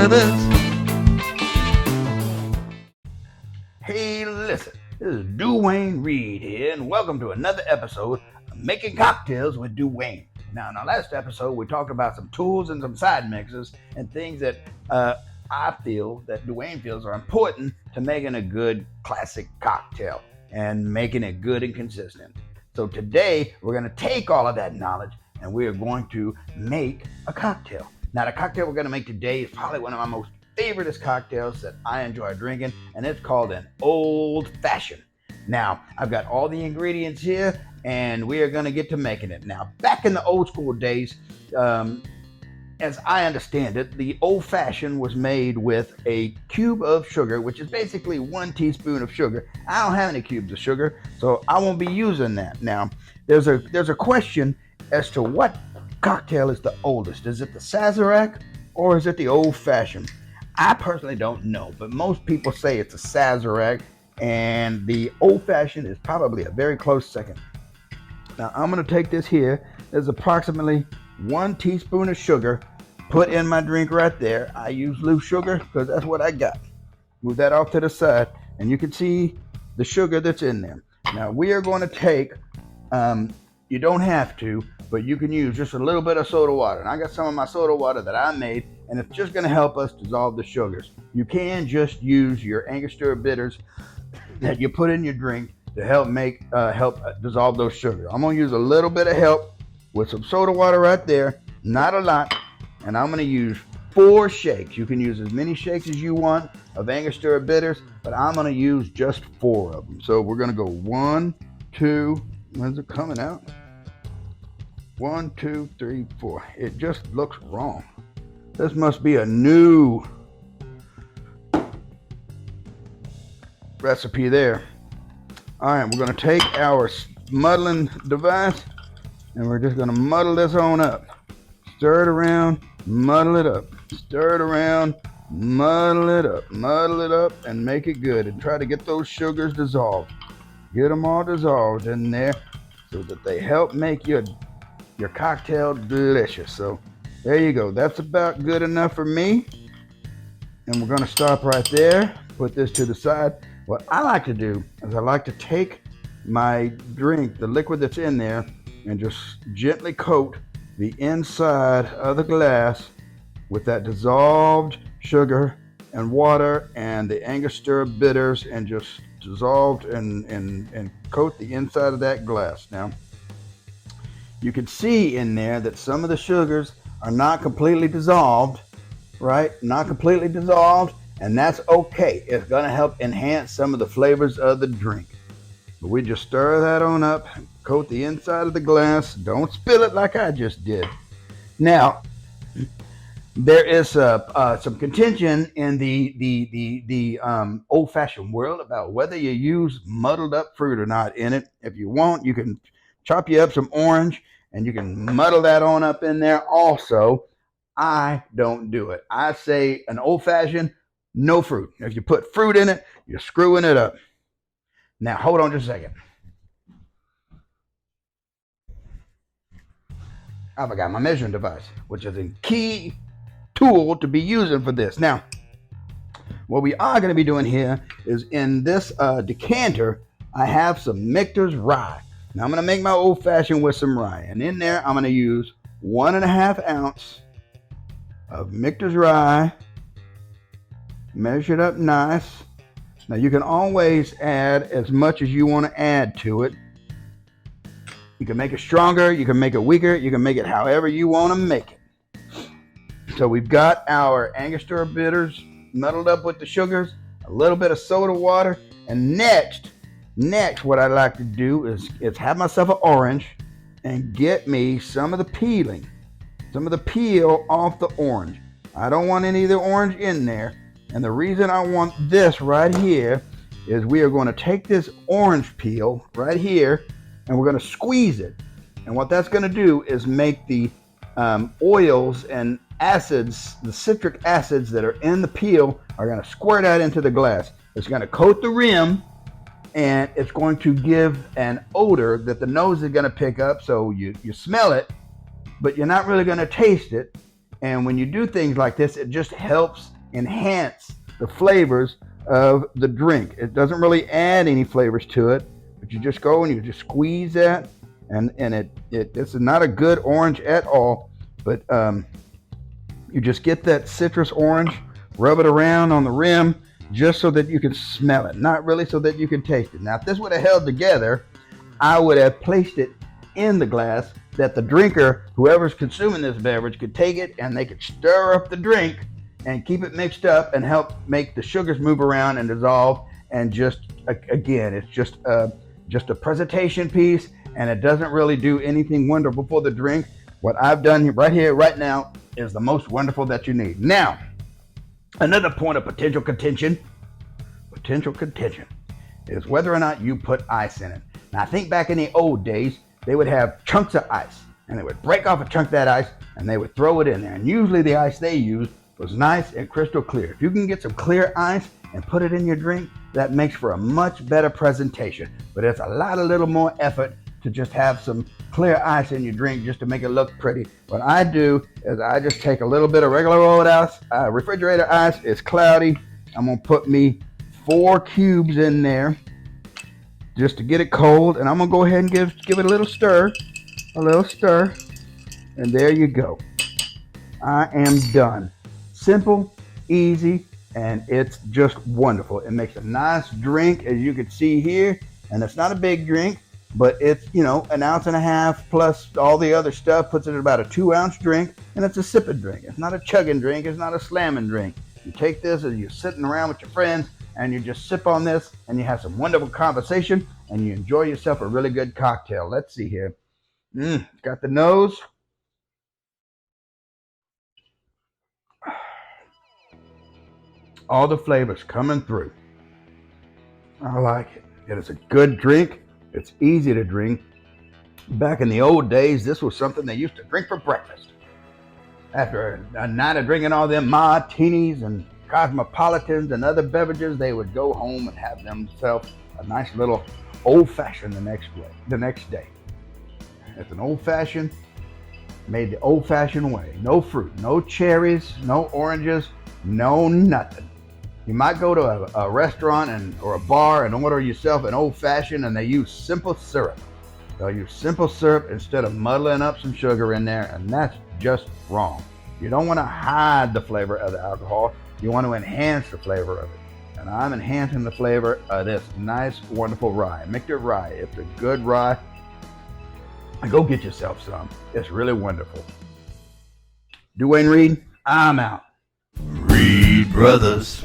brothers. Hey, listen, this is DuWayne Reed here, and welcome to another episode of Making Cocktails with DuWayne. Now, in our last episode, we talked about some tools and some side mixes and things that I feel that DuWayne feels are important to making a good classic cocktail and making it good and consistent. So today, we're going to take all of that knowledge and we are going to make a cocktail. Now, the cocktail we're going to make today is probably one of my most favoriteest cocktails that I enjoy drinking, and it's called an old fashioned. Now, I've got all the ingredients here, and we are going to get to making it. Now, back in the old school days, as I understand it, the old fashioned was made with a cube of sugar, which is basically 1 teaspoon of sugar. I don't have any cubes of sugar, so I won't be using that. Now, there's a question as to what cocktail is the oldest. Is it the Sazerac or is it the old fashioned? I personally don't know, but most people say it's a Sazerac, and the old fashioned is probably a very close second. Now I'm going to take this here. There's approximately 1 teaspoon of sugar put in my drink right there. I use loose sugar because that's what I got. Move that off to the side, and you can see the sugar that's in there. Now we are going to take, you don't have to, but you can use just a little bit of soda water. And I got some of my soda water that I made, and it's just going to help us dissolve the sugars. You can just use your Angostura bitters that you put in your drink to help dissolve those sugars. I'm going to use a little bit of help with some soda water right there, not a lot, and I'm going to use 4 shakes. You can use as many shakes as you want of Angostura bitters, but I'm going to use just 4 of them. So we're going to go 1, 2, when's it coming out? 1, 2, 3, 4. It just looks wrong. This must be a new recipe there. All right, we're going to take our muddling device and we're just going to muddle this on up. Stir it around, muddle it up. Stir it around, muddle it up, and make it good. And try to get those sugars dissolved. Get them all dissolved in there so that they help make your cocktail delicious. So there you go. That's about good enough for me. And we're going to stop right there. Put this to the side. What I like to do is I like to take my drink, the liquid that's in there, and just gently coat the inside of the glass with that dissolved sugar and water and the Angostura bitters, and just dissolved and coat the inside of that glass. Now, you can see in there that some of the sugars are not completely dissolved, right? Not completely dissolved, and that's okay. It's going to help enhance some of the flavors of the drink. But we just stir that on up, coat the inside of the glass. Don't spill it like I just did. Now, there is some contention in the old-fashioned world about whether you use muddled up fruit or not in it. If you want, you can chop you up some orange and you can muddle that on up in there also. I don't do it. I say an old-fashioned, no fruit. If you put fruit in it, you're screwing it up. Now, hold on just a second. I forgot my measuring device, which is a key tool to be using for this. Now, what we are going to be doing here is in this decanter, I have some Michter's rye. Now I'm going to make my old fashioned with some rye, and in there I'm going to use 1.5 ounce of Michter's rye, measured up nice. Now you can always add as much as you want to add to it. You can make it stronger, you can make it weaker, you can make it however you want to make it. So we've got our Angostura bitters muddled up with the sugars, a little bit of soda water, and next what I like to do is have myself an orange and get me some of the peel off the orange. I don't want any of the orange in there. And the reason I want this right here is we are going to take this orange peel right here and we're going to squeeze it. And what that's going to do is make the oils and acids, the citric acids that are in the peel, are going to squirt out into the glass. It's going to coat the rim, and it's going to give an odor that the nose is going to pick up. So you smell it, but you're not really going to taste it. And when you do things like this, it just helps enhance the flavors of the drink. It doesn't really add any flavors to it, but you just go and you just squeeze that, and this is not a good orange at all, but you just get that citrus orange, rub it around on the rim just so that you can smell it, not really so that you can taste it. Now, if this would have held together, I would have placed it in the glass that the drinker, whoever's consuming this beverage, could take it and they could stir up the drink and keep it mixed up and help make the sugars move around and dissolve. And just, again, it's just a presentation piece, and it doesn't really do anything wonderful for the drink. What I've done right here, right now, is the most wonderful that you need. Now, another point of potential contention is whether or not you put ice in it. Now, I think back in the old days, they would have chunks of ice, and they would break off a chunk of that ice, and they would throw it in there. And usually the ice they used was nice and crystal clear. If you can get some clear ice and put it in your drink, that makes for a much better presentation. But it's a little more effort to just have some clear ice in your drink just to make it look pretty. What I do is I just take a little bit of regular old ice, refrigerator ice. It's cloudy. I'm gonna put me 4 cubes in there just to get it cold, and I'm gonna go ahead and give it a little stir, and there you go. I am done. Simple, easy, and it's just wonderful. It makes a nice drink, as you can see here, and it's not a big drink, but it's, an 1.5 ounces plus all the other stuff puts it at about a 2-ounce drink, and it's a sipping drink. It's not a chugging drink. It's not a slamming drink. You take this as you're sitting around with your friends, and you just sip on this, and you have some wonderful conversation, and you enjoy yourself a really good cocktail. Let's see here. Got the nose. All the flavors coming through. I like it. It is a good drink. It's easy to drink. Back in the old days, this was something they used to drink for breakfast. After a night of drinking all them martinis and cosmopolitans and other beverages, they would go home and have themselves a nice little old-fashioned the next day. It's an old-fashioned, made the old-fashioned way. No fruit, no cherries, no oranges, no nothing. You might go to a restaurant or a bar and order yourself an old-fashioned, and they use simple syrup. They'll use simple syrup instead of muddling up some sugar in there, and that's just wrong. You don't want to hide the flavor of the alcohol. You want to enhance the flavor of it. And I'm enhancing the flavor of this nice, wonderful rye. Michter rye. It's a good rye. Go get yourself some. It's really wonderful. DuWayne Reed, I'm out. Reed Brothers.